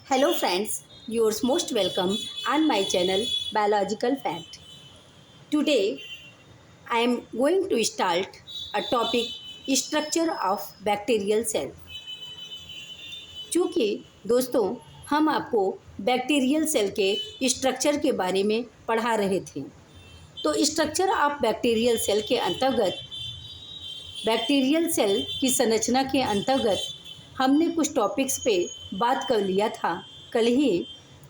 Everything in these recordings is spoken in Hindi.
Hello friends, you're most welcome on my channel Biological Fact. Today I am going to start a topic structure of bacterial cell. चूँकि दोस्तों हम आपको बैक्टीरियल सेल के स्ट्रक्चर के बारे में पढ़ा रहे थे, तो स्ट्रक्चर ऑफ बैक्टीरियल सेल के अंतर्गत बैक्टीरियल सेल की संरचना के अंतर्गत हमने कुछ टॉपिक्स पे बात कर लिया था कल ही।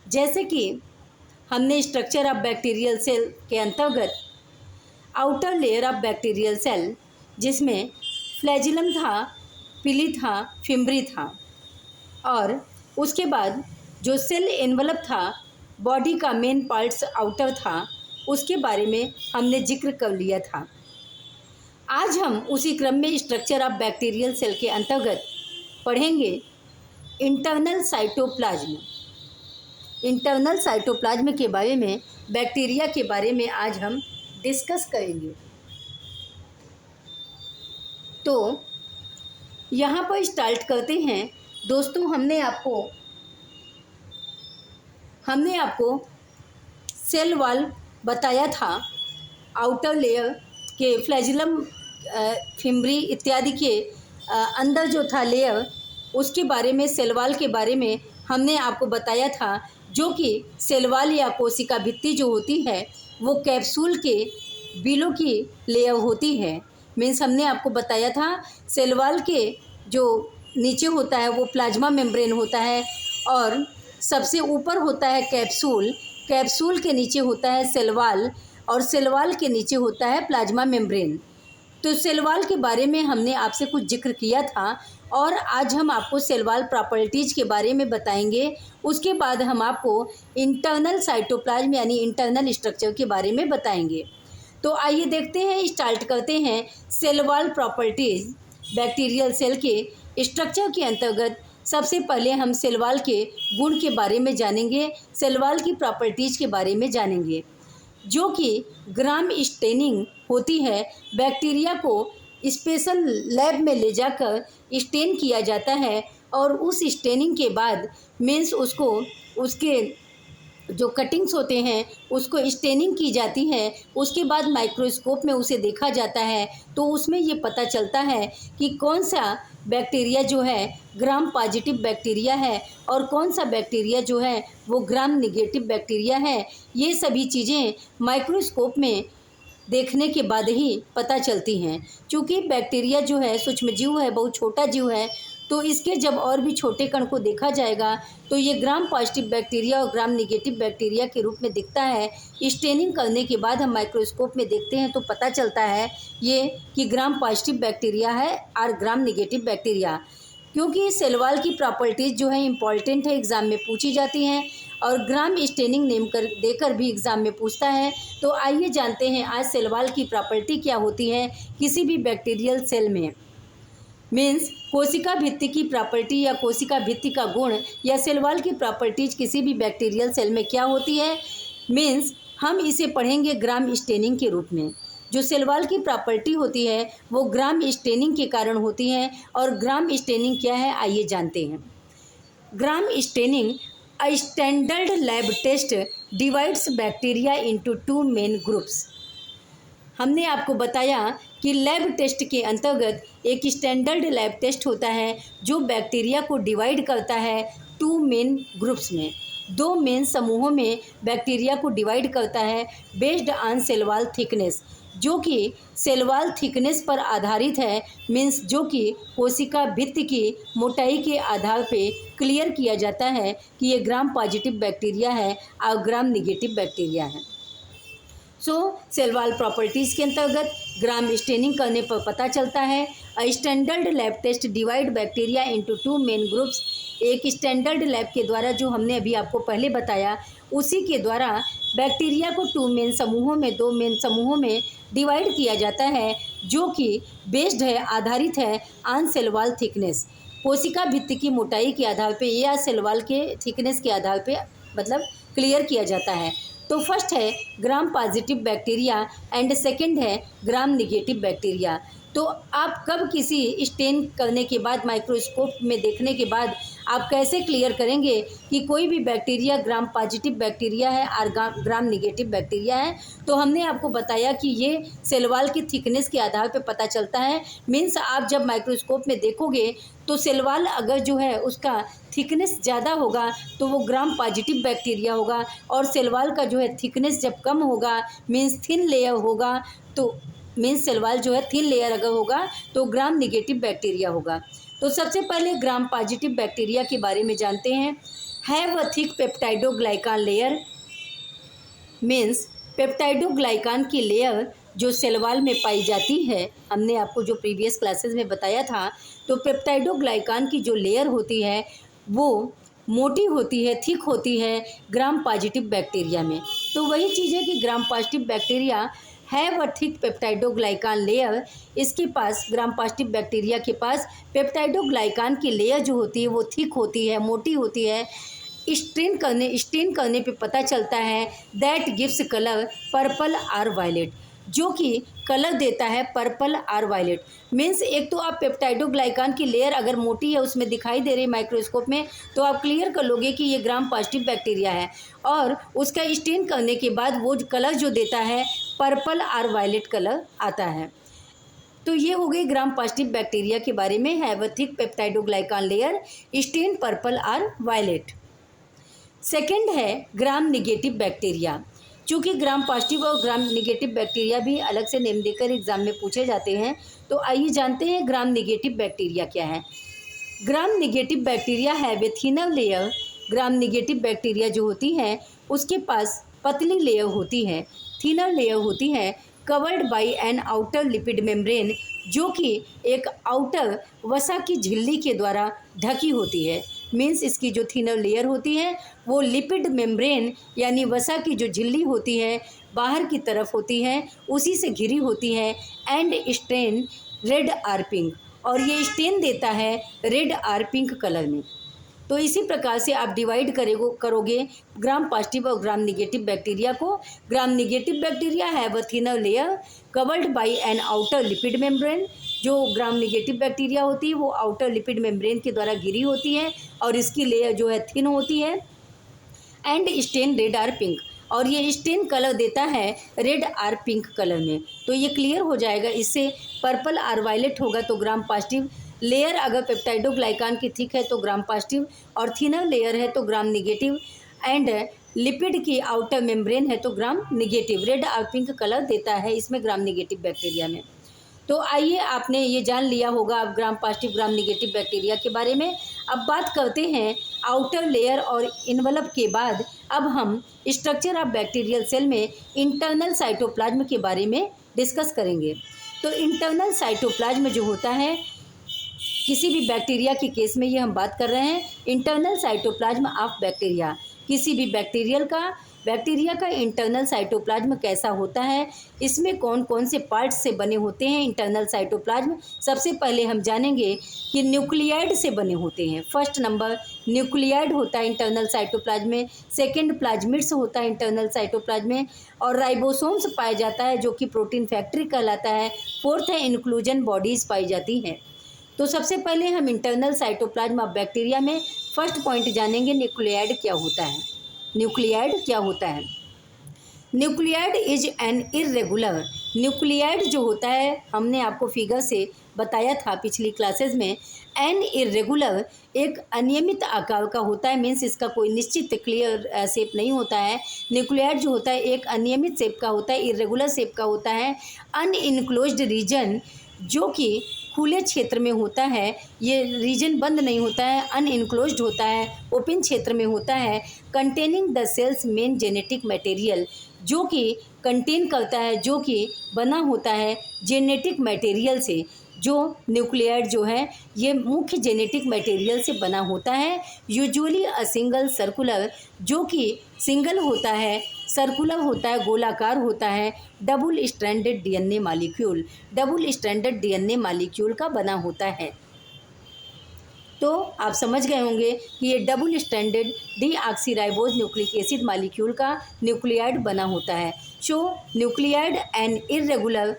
जैसे कि हमने स्ट्रक्चर ऑफ बैक्टीरियल सेल के अंतर्गत outer layer of bacterial cell जिसमें फ्लैजिलम था, पिली था, फिम्ब्री था, और उसके बाद जो सेल एनवलप था, बॉडी का मेन पार्ट्स आउटर था, उसके बारे में हमने जिक्र कर लिया था। आज हम उसी क्रम में स्ट्रक्चर ऑफ बैक्टीरियल सेल के अंतर्गत पढ़ेंगे इंटरनल साइटोप्लाज्म। इंटरनल साइटोप्लाज्म के बारे में, बैक्टीरिया के बारे में आज हम डिस्कस करेंगे। तो यहाँ पर स्टार्ट करते हैं दोस्तों। हमने आपको सेल वॉल बताया था, आउटर लेयर के फ्लैजिलम, फिम्ब्री इत्यादि के अंदर जो था लेयर, उसके बारे में, सेल वॉल के बारे में हमने आपको बताया था, जो कि सेल वॉल या कोशिका भित्ति जो होती है वो कैप्सूल के बिलो की लेयर होती है। मीन्स हमने आपको बताया था सेल वॉल के जो नीचे होता है वो प्लाज्मा मेम्ब्रेन होता है, और सबसे ऊपर होता है कैप्सूल, कैप्सूल के नीचे होता है सेल वॉल, और सेल वॉल के नीचे होता है प्लाज्मा मेम्ब्रेन। तो सेल वॉल के बारे में हमने आपसे कुछ जिक्र किया था, और आज हम आपको सेल वॉल प्रॉपर्टीज़ के बारे में बताएंगे। उसके बाद हम आपको इंटरनल साइटोप्लाज्म यानी इंटरनल स्ट्रक्चर के बारे में बताएंगे। तो आइए देखते हैं, स्टार्ट करते हैं cell wall properties. Bacterial cell के स्ट्रक्चर के अंतर्गत सबसे पहले हम सेल वॉल के गुण के बारे में जानेंगे, सेल वॉल की प्रॉपर्टीज़ के बारे में जानेंगे, जो कि ग्राम स्टेनिंग होती है। बैक्टीरिया को स्पेशल लैब में ले जाकर स्टेन किया जाता है, और उस स्टेनिंग के बाद मीन्स उसको, उसके जो कटिंग्स होते हैं उसको स्टेनिंग की जाती है। उसके बाद माइक्रोस्कोप में उसे देखा जाता है, तो उसमें ये पता चलता है कि कौन सा बैक्टीरिया जो है ग्राम पॉजिटिव बैक्टीरिया है, और कौन सा बैक्टीरिया जो है वो ग्राम निगेटिव बैक्टीरिया है। ये सभी चीज़ें माइक्रोस्कोप में देखने के बाद ही पता चलती हैं। क्योंकि बैक्टीरिया जो है सूक्ष्मजीव है, बहुत छोटा जीव है, तो इसके जब और भी छोटे कण को देखा जाएगा तो ये ग्राम पॉजिटिव बैक्टीरिया और ग्राम निगेटिव बैक्टीरिया के रूप में दिखता है। स्टेनिंग करने के बाद हम माइक्रोस्कोप में देखते हैं तो पता चलता है ये कि ग्राम पॉजिटिव बैक्टीरिया है और ग्राम निगेटिव बैक्टीरिया। क्योंकि सेल वॉल की प्रॉपर्टीज़ जो है इम्पॉर्टेंट है, एग्ज़ाम में पूछी जाती हैं, और ग्राम स्टेनिंग नेम कर देकर भी एग्ज़ाम में पूछता है। तो आइए जानते हैं आज सेल वॉल की प्रॉपर्टी क्या होती है किसी भी बैक्टीरियल सेल में। मीन्स कोशिका भित्ति की प्रॉपर्टी या कोशिका भित्ति का गुण या सेल वॉल की प्रॉपर्टीज किसी भी बैक्टीरियल सेल में क्या होती है। मीन्स हम इसे पढ़ेंगे ग्राम स्टेनिंग के रूप में। जो सेल वॉल की प्रॉपर्टी होती है वो ग्राम स्टेनिंग के कारण होती है, और ग्राम स्टेनिंग क्या है आइए जानते हैं। Gram staining a standard lab test divides bacteria into two main groups. हमने आपको बताया कि लैब टेस्ट के अंतर्गत एक स्टैंडर्ड लैब टेस्ट होता है जो बैक्टीरिया को डिवाइड करता है टू मेन ग्रुप्स में, दो मेन समूहों में बैक्टीरिया को डिवाइड करता है based on sale wall thickness, जो कि सेल वॉल थिकनेस पर आधारित है। मीन्स जो कि कोशिका भित्ति की मोटाई के आधार पे क्लियर किया जाता है कि ये ग्राम पॉजिटिव बैक्टीरिया है और ग्राम निगेटिव बैक्टीरिया है। सेल वॉल प्रॉपर्टीज़ के अंतर्गत ग्राम स्टेनिंग करने पर पता चलता है a standard lab test divide bacteria into two main groups. एक स्टैंडर्ड लैब के द्वारा जो हमने अभी आपको पहले बताया, उसी के द्वारा बैक्टीरिया को टू मेन समूहों में, दो मेन समूहों में डिवाइड किया जाता है, जो कि बेस्ड है, आधारित है ऑन सेल वॉल थिकनेस, कोशिका भित्ति की मोटाई के आधार पे या सेल वॉल के थिकनेस के आधार पे मतलब क्लियर किया जाता है। तो फर्स्ट है ग्राम पॉजिटिव बैक्टीरिया एंड सेकंड है ग्राम निगेटिव बैक्टीरिया। तो आप कब किसी स्टेन करने के बाद, माइक्रोस्कोप में देखने के बाद आप कैसे क्लियर करेंगे कि कोई भी बैक्टीरिया ग्राम पॉजिटिव बैक्टीरिया है और ग्राम निगेटिव बैक्टीरिया है। तो हमने आपको बताया कि ये सेल वॉल की थिकनेस के आधार पर पता चलता है। मीन्स आप जब माइक्रोस्कोप में देखोगे तो सेल वॉल अगर जो है उसका थिकनेस ज़्यादा होगा तो वो ग्राम पॉजिटिव बैक्टीरिया होगा, और सेल वॉल का जो है थिकनेस जब कम होगा मीन्स थिन लेयर होगा, तो मीन्स सेल वॉल जो है थिन लेयर अगर होगा तो ग्राम निगेटिव बैक्टीरिया होगा। तो सबसे पहले ग्राम पॉजिटिव बैक्टीरिया के बारे में जानते हैं। Have a thick peptidoglycan layer, means peptidoglycan की लेयर जो सेल वॉल में पाई जाती है। हमने आपको जो प्रीवियस क्लासेस में बताया था, तो पेप्टाइडोग्लाइकान की जो लेयर होती है वो मोटी होती है, थिक होती है ग्राम पॉजिटिव बैक्टीरिया में। तो वही चीज़ है कि Gram positive bacteria have a thick peptidoglycan layer, इसके पास ग्राम पॉजिटिव बैक्टीरिया के पास पेप्टाइडोग्लाइकान की लेयर जो होती है वो थिक होती है, मोटी होती है। स्टेन करने पे पता चलता है दैट गिव्स कलर पर्पल और वायलेट, जो कि कलर देता है पर्पल और वायलेट। मीन्स एक तो आप पेप्टाइडोग्लाइकान की लेयर अगर मोटी है उसमें दिखाई दे रही माइक्रोस्कोप में तो आप क्लियर कर लोगे कि ये ग्राम पॉजिटिव बैक्टीरिया है, और उसका स्टेन करने के बाद वो कलर जो देता है पर्पल और वायलेट कलर आता है। तो ये हो गई ग्राम पॉजिटिव बैक्टीरिया के बारे में। Have a thick peptidoglycan layer, stain purple और वायलेट। सेकंड है ग्राम निगेटिव बैक्टीरिया। चूँकि ग्राम पॉजिटिव और ग्राम निगेटिव बैक्टीरिया भी अलग से नेम देकर एग्जाम में पूछे जाते हैं, तो आइए जानते हैं ग्राम निगेटिव बैक्टीरिया क्या है। ग्राम निगेटिव बैक्टीरिया है वे thinner layer. Gram negative bacteria जो होती है उसके पास पतली लेयर होती है, थिनर लेयर होती है, covered by an outer lipid membrane, जो कि एक आउटर वसा की झिल्ली के द्वारा ढकी होती है। मीन्स इसकी जो थिनर लेयर होती है वो लिपिड मेम्ब्रेन यानी वसा की जो झिल्ली होती है बाहर की तरफ होती है, उसी से घिरी होती है। And stain red or pink, और ये स्टेन देता है रेड आर पिंक कलर में। तो इसी प्रकार से आप डिवाइड करोगे ग्राम पॉजिटिव और ग्राम निगेटिव बैक्टीरिया को। Gram negative bacteria have a thinner layer covered by an outer lipid membrane, जो ग्राम निगेटिव बैक्टीरिया होती है वो आउटर लिपिड मेम्ब्रेन के द्वारा घिरी होती है और इसकी लेयर जो है थिन होती है। And stain red or pink, और ये स्टेन कलर देता है रेड आर पिंक कलर में। तो ये क्लियर हो जाएगा इससे, पर्पल आर वायलेट होगा तो ग्राम पॉजिटिव, लेयर अगर पेप्टाइडोग्लाइकान की थिक है तो ग्राम पॉजिटिव, और थिनर लेयर है तो ग्राम निगेटिव, एंड लिपिड की आउटर मेम्ब्रेन है तो ग्राम निगेटिव। रेड और पिंक कलर देता है इसमें ग्राम निगेटिव बैक्टीरिया में। तो आइए आपने ये जान लिया होगा अब gram positive gram negative bacteria के बारे में। अब बात करते हैं आउटर लेयर और इन्वलप के बाद अब हम स्ट्रक्चर ऑफ बैक्टीरियल सेल में इंटरनल साइटोप्लाज्म के बारे में डिस्कस करेंगे। तो इंटरनल साइटोप्लाज्म जो होता है किसी भी बैक्टीरिया के केस में ये हम बात कर रहे हैं, इंटरनल साइटोप्लाज्म ऑफ बैक्टीरिया, किसी भी बैक्टीरिया का इंटरनल साइटोप्लाज्म कैसा होता है, इसमें कौन कौन से पार्ट्स से बने होते हैं इंटरनल साइटोप्लाज्म। सबसे पहले हम जानेंगे कि न्यूक्लियाइड से बने होते हैं। फर्स्ट नंबर न्यूक्लियाइड होता है इंटरनल साइटोप्लाज्म में, सेकेंड प्लाज्मिड्स होता है इंटरनल साइटोप्लाज्म में, और राइबोसोम्स पाया जाता है जो कि प्रोटीन फैक्ट्री कहलाता है। फोर्थ है इंक्लूजन बॉडीज़ पाई जाती हैं। तो सबसे पहले हम इंटरनल साइटोप्लाज्म ऑफ बैक्टीरिया में फर्स्ट पॉइंट जानेंगे न्यूक्लियाइड क्या होता है। न्यूक्लियाइड क्या होता है? Nuclide is an irregular, nuclide जो होता है हमने आपको फिगर से बताया था पिछली क्लासेस में, एन इर्रेगुलर एक अनियमित आकार का होता है। मीन्स इसका कोई निश्चित क्लियर शेप नहीं होता है। न्यूक्लियाइड जो होता है एक अनियमित शेप का होता है, इर्रेगुलर शेप का होता है। अनइनक्लोज्ड रीजन, जो कि खुले क्षेत्र में होता है, ये रीजन बंद नहीं होता है, अनइनक्लोज्ड होता है, ओपन क्षेत्र में होता है। Containing the cell's main genetic material, जो कि कंटेन करता है, जो कि बना होता है जेनेटिक मटेरियल से। जो न्यूक्लियाइड जो है ये मुख्य जेनेटिक मटेरियल से बना होता है। यूजुअली अ सिंगल सर्कुलर, जो कि सिंगल होता है, सर्कुलर होता है, गोलाकार होता है। Double stranded DNA molecule, double stranded DNA molecule का बना होता है। तो आप समझ गए होंगे कि ये double stranded deoxyribose nucleic acid molecule का न्यूक्लियाइड बना होता है। So nucleoid an irregular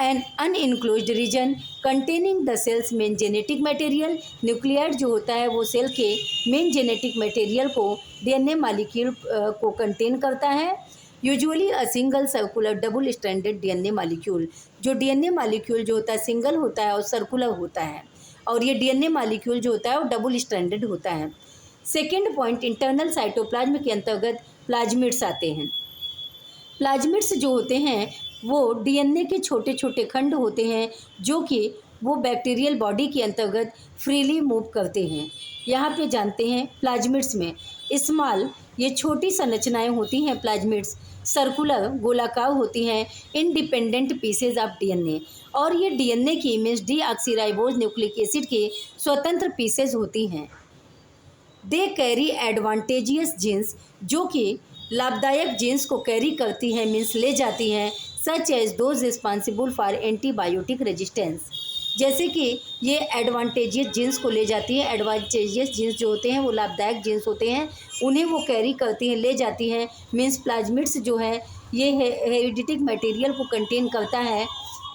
an unenclosed region containing the cell's main genetic material. Nucleoid जो होता है वो सेल के मेन जेनेटिक मटेरियल को, डीएनए मॉलिक्यूल को कंटेन करता है। Usually a single circular double stranded DNA molecule. जो डीएनए मॉलिक्यूल जो होता है सिंगल होता है और सर्कुलर होता है, और ये डीएनए मॉलिक्यूल जो होता है वो डबल स्ट्रैंडेड होता है। सेकेंड पॉइंट, इंटरनल साइटोप्लाज्म के अंतर्गत प्लाज्मिड्स आते हैं। प्लाज्मिड्स जो होते हैं वो डीएनए के छोटे छोटे खंड होते हैं जो कि वो बैक्टीरियल बॉडी के अंतर्गत फ्रीली मूव करते हैं। यहाँ पे जानते हैं प्लाज्मिड्स में स्मॉल, ये छोटी संरचनाएं होती हैं। प्लाज्मिड्स सर्कुलर गोलाकार होती हैं, इंडिपेंडेंट पीसेज ऑफ डीएनए, और ये डीएनए की मीन्स डीऑक्सीराइबोज न्यूक्लिक एसिड के स्वतंत्र पीसेज होती हैं। दे कैरी एडवांटेजियस जीन्स, जो कि लाभदायक जीन्स को कैरी करती हैं, मीन्स ले जाती हैं, such as those responsible for antibiotic resistance. जैसे कि ये एडवांटेजियस जीन्स को ले जाती है। एडवांटेजियस जीन्स जो होते हैं वो लाभदायक जीन्स होते हैं, उन्हें वो कैरी करती हैं, ले जाती हैं। मीन्स प्लाज्मिड्स जो है ये हेरिडिटिक मटेरियल को कंटेन करता है।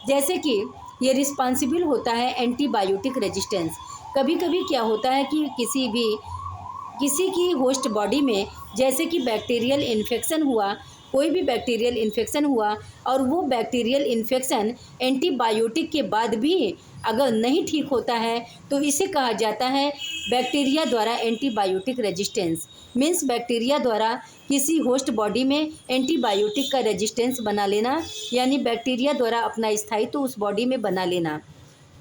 जैसे कि ये रिस्पॉन्सिबल होता है एंटीबायोटिक रेजिस्टेंस। कभी कभी क्या होता है कि किसी की होस्ट बॉडी में जैसे कि बैक्टीरियल इन्फेक्शन हुआ, कोई भी बैक्टीरियल इन्फेक्शन हुआ, और वो बैक्टीरियल इन्फेक्शन एंटीबायोटिक के बाद भी अगर नहीं ठीक होता है तो इसे कहा जाता है बैक्टीरिया द्वारा एंटीबायोटिक रेजिस्टेंस। मीन्स बैक्टीरिया द्वारा किसी होस्ट बॉडी में एंटीबायोटिक का रेजिस्टेंस बना लेना, यानी बैक्टीरिया द्वारा अपना स्थायित्व उस बॉडी में बना लेना।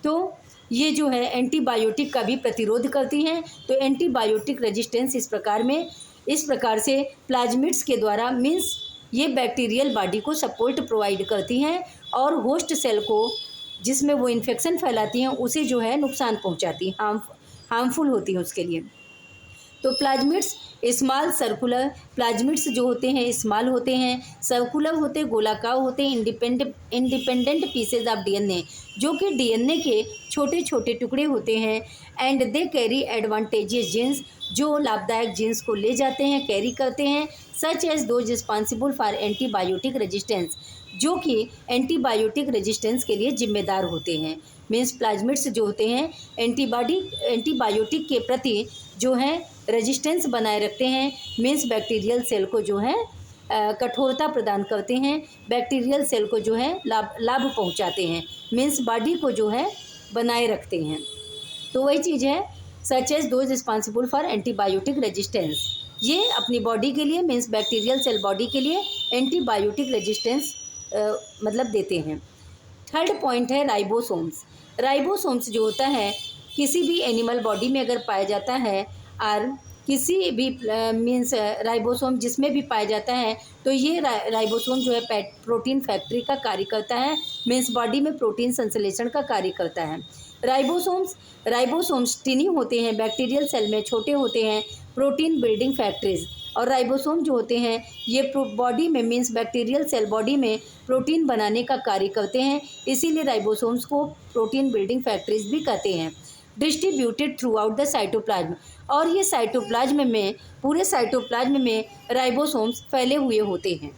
तो ये जो है एंटीबायोटिक का भी प्रतिरोध करती हैं। तो एंटीबायोटिक रेजिस्टेंस इस प्रकार से प्लाज्मिड्स के द्वारा मीन्स ये बैक्टीरियल बॉडी को सपोर्ट प्रोवाइड करती हैं और होस्ट सेल को जिसमें वो इन्फेक्शन फैलाती हैं उसे जो है नुकसान पहुंचाती, हार्मफुल होती है उसके लिए। तो प्लाज्मिड्स स्मॉल सर्कुलर, प्लाज्मिड्स जो होते हैं स्मॉल होते हैं, सर्कुलर होते, गोलाकार होते हैं, इंडिपेंडेंट पीसेज ऑफ डीएनए, जो कि डीएनए के छोटे छोटे टुकड़े होते हैं। And they carry advantageous genes, जो लाभदायक जीन्स को ले जाते हैं, कैरी करते हैं, such as those responsible for antibiotic resistance, जो कि एंटीबायोटिक रेजिस्टेंस के लिए जिम्मेदार होते हैं। मीन्स प्लाज्मिड्स जो होते हैं एंटीबायोटिक के प्रति जो है रेजिस्टेंस बनाए रखते हैं। मीन्स बैक्टीरियल सेल को जो है कठोरता प्रदान करते हैं, बैक्टीरियल सेल को जो है लाभ पहुंचाते हैं, मीन्स बॉडी को जो है बनाए रखते हैं। तो वही चीज़ है such as those responsible for antibiotic resistance. ये अपनी बॉडी के लिए मीन्स बैक्टीरियल सेल बॉडी के लिए एंटीबायोटिक रेजिस्टेंस मतलब देते हैं। थर्ड पॉइंट है राइबोसोम्स। राइबोसोम्स जो होता है किसी भी एनिमल बॉडी में अगर पाया जाता है, और किसी भी मीन्स राइबोसोम जिसमें भी पाया जाता है, तो ये राइबोसोम जो है प्रोटीन फैक्ट्री का कार्य करता है, मीन्स बॉडी में प्रोटीन संश्लेषण का कार्य करता है। राइबोसोम्स टिनी होते हैं, बैक्टीरियल सेल में छोटे होते हैं, प्रोटीन बिल्डिंग फैक्ट्रीज। और राइबोसोम जो होते हैं ये बॉडी में मीन्स बैक्टीरियल सेल बॉडी में प्रोटीन बनाने का कार्य करते हैं, इसीलिए राइबोसोम्स को प्रोटीन बिल्डिंग फैक्ट्रीज भी कहते हैं। Distributed through out the cytoplasm, और ये साइटोप्लाज्म में पूरे साइटोप्लाज्म में राइबोसोम्स फैले हुए होते हैं।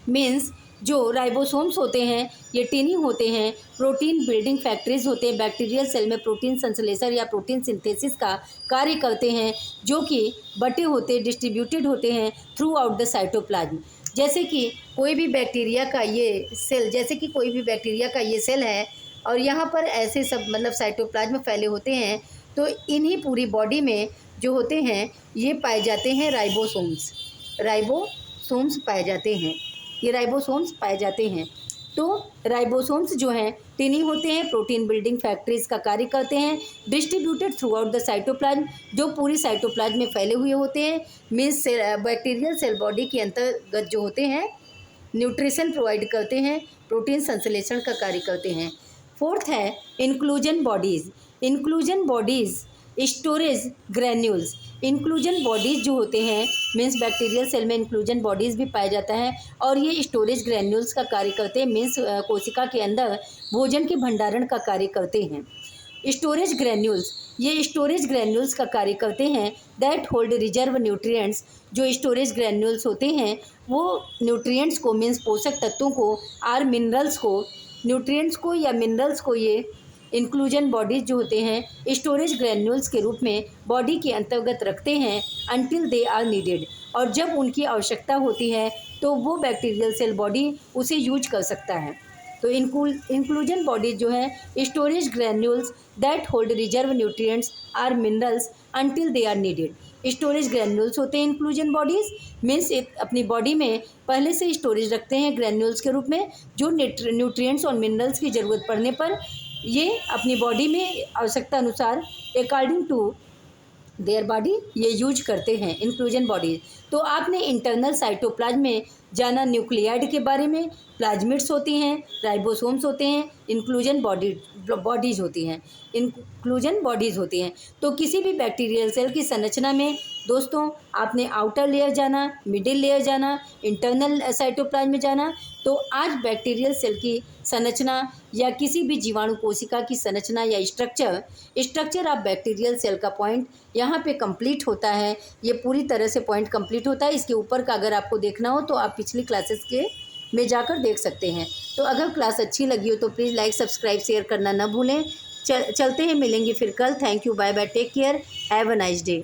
मीन्स जो राइबोसोम्स होते हैं ये टिनी होते हैं, प्रोटीन बिल्डिंग फैक्ट्रीज होते हैं, बैक्टीरियल सेल में प्रोटीन संश्लेषण या प्रोटीन सिंथेसिस का कार्य करते हैं, जो कि बटे होते डिस्ट्रीब्यूटेड होते हैं थ्रू आउट द साइटोप्लाज्म। जैसे कि कोई भी बैक्टीरिया का ये सेल है और यहाँ पर ऐसे सब मतलब साइटोप्लाज्म में फैले होते हैं, तो इन्हीं पूरी बॉडी में जो होते हैं ये पाए जाते हैं राइबोसोम्स पाए जाते हैं, ये राइबोसोम्स पाए जाते हैं। तो राइबोसोम्स जो हैं टिनी होते हैं, प्रोटीन बिल्डिंग फैक्ट्रीज का कार्य करते हैं, distributed through out the cytoplasm, जो पूरी साइटोप्लाज्म में फैले हुए होते हैं, मीन्स बैक्टीरियल सेल बॉडी के अंतर्गत जो होते हैं न्यूट्रिशन प्रोवाइड करते हैं, प्रोटीन संश्लेषण का कार्य करते हैं। फोर्थ है inclusion bodies storage granules. Inclusion bodies जो होते हैं मीन्स बैक्टीरियल सेल में इंक्लूजन बॉडीज़ भी पाया जाता है, और ये स्टोरेज ग्रैन्यूल्स का कार्य करते हैं, मीन्स कोशिका के अंदर भोजन के भंडारण का कार्य करते हैं। स्टोरेज ग्रैन्यूल्स का कार्य करते हैं दैट होल्ड रिजर्व न्यूट्रिएंट्स। जो स्टोरेज ग्रैन्यूल्स होते हैं वो न्यूट्रिएंट्स को मीन्स पोषक तत्वों को और मिनरल्स को न्यूट्रिएंट्स को या मिनरल्स को ये इंक्लूजन बॉडीज जो होते हैं स्टोरेज ग्रैन्यूल्स के रूप में बॉडी के अंतर्गत रखते हैं अनटिल दे आर नीडेड, और जब उनकी आवश्यकता होती है तो वो बैक्टीरियल सेल बॉडी उसे यूज कर सकता है। तो इंक्लूजन बॉडीज जो है storage granules that hold reserve nutrients or minerals until they are needed. Storage granules होते हैं इंक्लूजन बॉडीज, मीन्स अपनी बॉडी में पहले से स्टोरेज रखते हैं ग्रैन्यूल्स के रूप में, जो न्यूट्रिएंट्स और मिनरल्स की ज़रूरत पड़ने पर ये अपनी बॉडी में आवश्यकता अनुसार अकॉर्डिंग टू देयर बॉडी ये यूज करते हैं इंक्लूजन बॉडीज। तो आपने इंटरनल साइटोप्लाज्म में जाना न्यूक्लियाइड के बारे में, प्लाज्मिड्स होती हैं, राइबोसोम्स होते हैं, इंक्लूजन बॉडीज होती हैं, इंक्लूजन बॉडीज़ होती हैं। तो किसी भी बैक्टीरियल सेल की संरचना में दोस्तों आपने आउटर लेयर जाना, मिडिल लेयर जाना, इंटरनल साइटोप्लाज्म में जाना। तो आज बैक्टीरियल सेल की संरचना या किसी भी जीवाणु कोशिका की संरचना या स्ट्रक्चर ऑफ बैक्टीरियल सेल का पॉइंट यहाँ पे कंप्लीट होता है। ये पूरी तरह से पॉइंट कंप्लीट होता है। इसके ऊपर का अगर आपको देखना हो तो आप पिछली क्लासेस के में जाकर देख सकते हैं। तो अगर क्लास अच्छी लगी हो तो प्लीज़ लाइक, सब्सक्राइब, शेयर करना ना भूलें। चलते हैं, मिलेंगे फिर कल। Thank you, bye bye, take care, have a nice day.